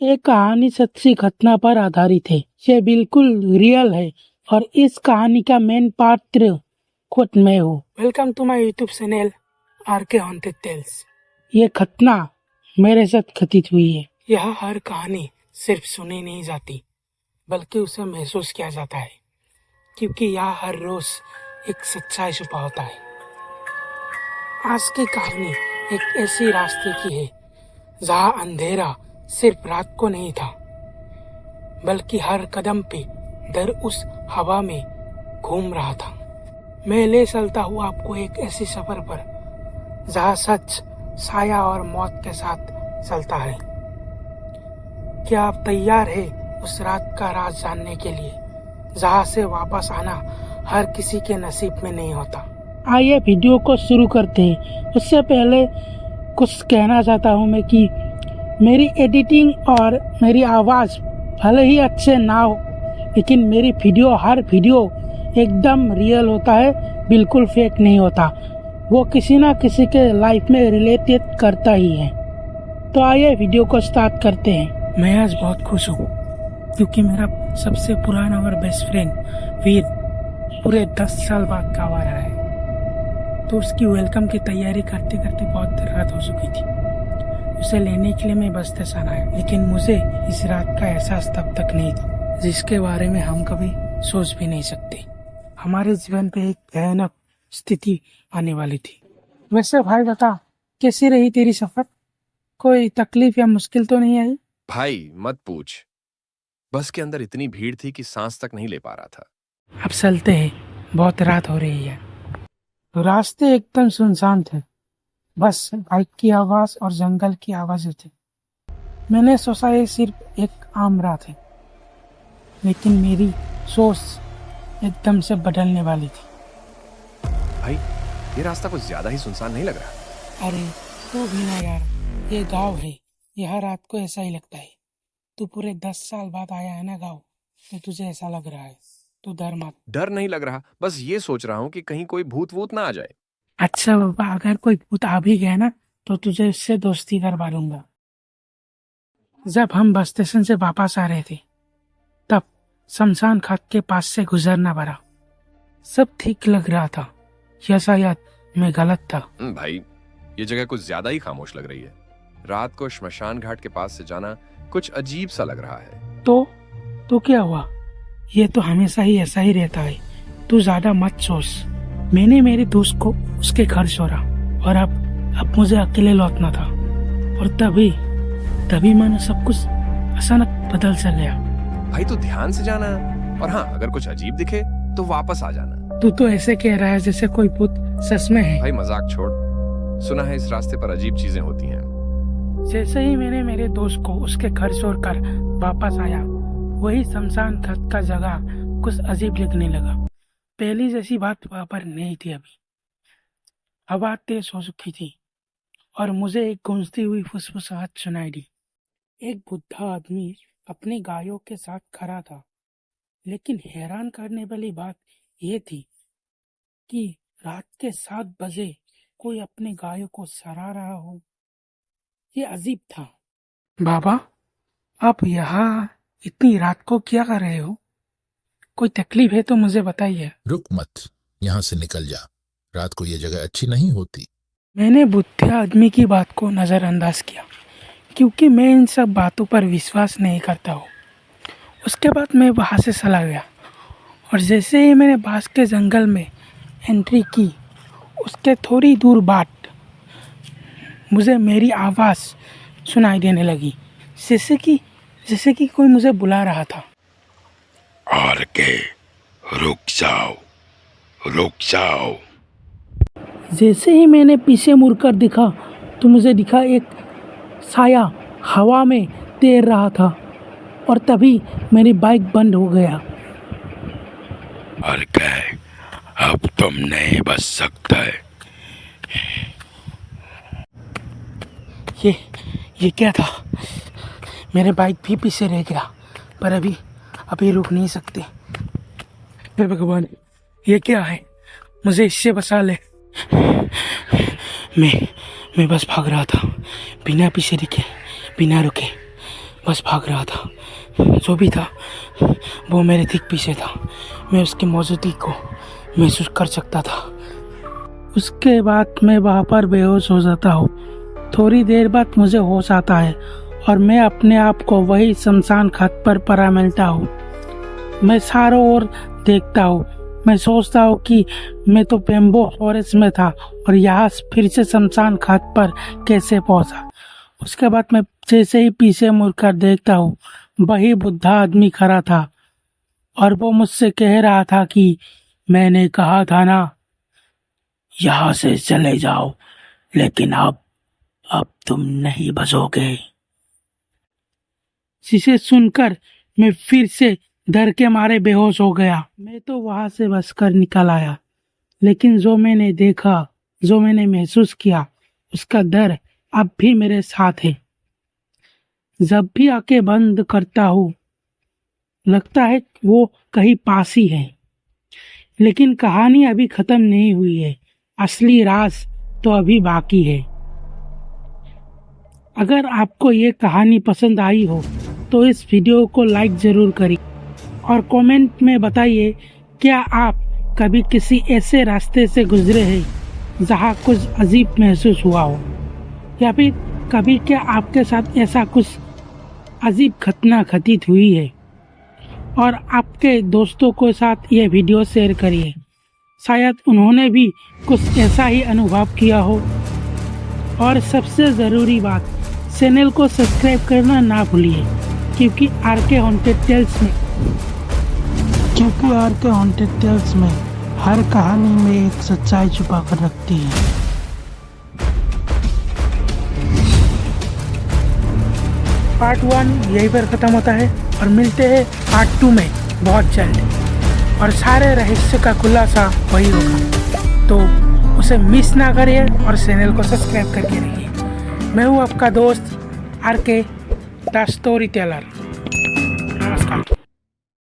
एक कहानी सच्ची घटना पर आधारित है। ये बिल्कुल रियल है और इस कहानी का मेन पात्र खुद मैं हूँ। Welcome to my YouTube channel RK haunted tales. ये घटना मेरे साथ घटित हुई है। यह हर कहानी सिर्फ सुनी नहीं जाती बल्कि उसे महसूस किया जाता है, क्योंकि यहाँ हर रोज एक सच्चाई छुपा होता है। आज की कहानी एक ऐसी रास्ते की है जहाँ अंधेरा सिर्फ रात को नहीं था, बल्कि हर कदम पे डर उस हवा में घूम रहा था। मैं ले चलता हूँ आपको एक ऐसी सफर पर जहाँ सच, साया और मौत के साथ चलता है। क्या आप तैयार हैं उस रात का राज जानने के लिए, जहाँ से वापस आना हर किसी के नसीब में नहीं होता? आइए वीडियो को शुरू करते हैं। उससे पहले कुछ कहना चाहता हूँ मैं कि मेरी एडिटिंग और मेरी आवाज़ भले ही अच्छे ना हो, लेकिन मेरी हर वीडियो एकदम रियल होता है, बिल्कुल फेक नहीं होता। वो किसी ना किसी के लाइफ में रिलेटेड करता ही है। तो आइए वीडियो को स्टार्ट करते हैं। मैं आज बहुत खुश हूँ क्योंकि मेरा सबसे पुराना और बेस्ट फ्रेंड वीर पूरे 10 साल बाद गाँव आ रहा है। तो उसकी वेलकम की तैयारी करते करते बहुत रात हो चुकी थी। उसे लेने के लिए मैं बस स्टेशन आया, लेकिन मुझे इस रात का एहसास तब तक नहीं था जिसके बारे में हम कभी सोच भी नहीं सकते। हमारे जीवन पे एक भयानक स्थिति आने वाली थी। वैसे भाई बता, कैसी रही तेरी सफर? कोई तकलीफ या मुश्किल तो नहीं आई? भाई मत पूछ, बस के अंदर इतनी भीड़ थी कि सांस तक नहीं ले पा रहा था। अब चलते हैं, बहुत रात हो रही है। रास्ते एकदम सुनसान थे, बस बाइक की आवाज और जंगल की आवाजें थी। मैंने सोचा ये सिर्फ एक आम रात है, लेकिन मेरी सोच एकदम से बदलने वाली थी। भाई ये रास्ता कुछ ज्यादा ही सुनसान नहीं लग रहा? अरे तू भी ना यार, ये गांव है, यह रात को ऐसा ही लगता है। तू पूरे 10 साल बाद आया है ना गांव, तो तुझे ऐसा लग रहा है। तू डर मत। डर नहीं लग रहा, बस ये सोच रहा हूँ कि कहीं कोई भूत वूत ना आ जाए। अच्छा बाबा, अगर कोई भूत आ भी गया ना तो तुझे उससे दोस्ती करवा लूंगा। जब हम बस स्टेशन से वापस आ रहे थे तब शमशान घाट के पास से गुजरना पड़ा। सब ठीक लग रहा था, या शायद मैं गलत था। भाई ये जगह कुछ ज्यादा ही खामोश लग रही है। रात को श्मशान घाट के पास से जाना कुछ अजीब सा लग रहा है। तो क्या हुआ? ये तो हमेशा ही ऐसा ही रहता है। तू ज्यादा मत सोच। मैंने मेरे दोस्त को उसके घर छोड़ा और अब मुझे अकेले लौटना था, और तभी मैंने सब कुछ अचानक बदल सा गया। भाई तू ध्यान से जाना, और हाँ अगर कुछ अजीब दिखे तो वापस आ जाना। तू तो ऐसे कह रहा है जैसे कोई भूत सच में है। भाई मजाक छोड़, सुना है इस रास्ते पर अजीब चीजें होती हैं। जैसे ही मैंने मेरे दोस्त को उसके घर छोड़कर वापस आया, वही शमशान घाट का जगह कुछ अजीब लगने लगा। पहली जैसी बात वहां पर नहीं थी। अभी हवा तेज हो चुकी थी और मुझे एक गूंजती हुई फुसफुसाहट सुनाई दी। एक बुढ़ा आदमी अपनी गायों के साथ खड़ा था, लेकिन हैरान करने वाली बात यह थी कि रात के 7 बजे कोई अपने गायों को चरा रहा हो। ये अजीब था। बाबा, आप यहाँ इतनी रात को क्या कर रहे हो? कोई तकलीफ है तो मुझे बताइए। रुक मत, यहाँ से निकल जा। रात को ये जगह अच्छी नहीं होती। मैंने बुढ़े आदमी की बात को नज़रअंदाज किया, क्योंकि मैं इन सब बातों पर विश्वास नहीं करता हूँ। उसके बाद मैं वहाँ से चला गया, और जैसे ही मैंने बांस के जंगल में एंट्री की, उसके थोड़ी दूर बाद मुझे मेरी आवाज़ सुनाई देने लगी, जैसे कि कोई मुझे बुला रहा था। आरके, रुक जाओ। जैसे ही मैंने पीछे मुड़कर देखा तो मुझे दिखा एक साया हवा में तैर रहा था, और तभी मेरी बाइक बंद हो गया। आरके, अब तुम नहीं बच सकते। ये क्या था? मेरे बाइक भी पीछे रह गया, पर अभी रुक नहीं सकते। हे भगवान, ये क्या है? मुझे इससे बचा ले। मैं बस भाग रहा था, बिना पीछे दिखे, बिना रुके। बस भाग रहा था। जो भी था वो मेरे ठीक पीछे था। मैं उसकी मौजूदगी को महसूस कर सकता था। उसके बाद मैं वहाँ पर बेहोश हो जाता हूँ। थोड़ी देर बाद मुझे होश आता है और मैं अपने आप को वही शमशान घाट पर पड़ा मिलता हूँ। मैं चारों ओर देखता हूँ। मैं सोचता हूँ कि मैं तो बेम्बो फॉरेस्ट में था और यहाँ फिर से शमशान घाट पर कैसे पहुँचा। उसके बाद मैं जैसे ही पीछे मुड़कर देखता हूँ, वही बुढ़ा आदमी खड़ा था और वो मुझसे कह रहा था कि मैंने कहा था ना, यहाँ से चले जाओ, लेकिन अब तुम नहीं बचोगे। जिसे सुनकर मैं फिर से डर के मारे बेहोश हो गया। मैं तो वहां से बचकर निकल आया, लेकिन जो मैंने देखा, जो मैंने महसूस किया, उसका डर अब भी मेरे साथ है। जब भी आंखें बंद करता हूँ, लगता है वो कहीं पास ही है। लेकिन कहानी अभी खत्म नहीं हुई है। असली राज तो अभी बाकी है। अगर आपको ये कहानी पसंद आई हो तो इस वीडियो को लाइक ज़रूर करिए और कमेंट में बताइए, क्या आप कभी किसी ऐसे रास्ते से गुजरे हैं जहाँ कुछ अजीब महसूस हुआ हो, या फिर कभी क्या आपके साथ ऐसा कुछ अजीब घटना घटित हुई है और आपके दोस्तों के साथ ये वीडियो शेयर करिए। शायद उन्होंने भी कुछ ऐसा ही अनुभव किया हो। और सबसे ज़रूरी बात, चैनल को सब्सक्राइब करना ना भूलिए, क्योंकि आरके हॉन्टेड टेल्स में हर कहानी में एक सच्चाई छुपा कर रखती है। पार्ट 1 यहीं पर ख़त्म होता है और मिलते हैं पार्ट 2 में बहुत जल्द। और सारे रहस्य का खुलासा वही होगा, तो उसे मिस ना करिए और चैनल को सब्सक्राइब करके रखिए। मैं हूँ आपका दोस्त आरके द स्टोरी टेलर।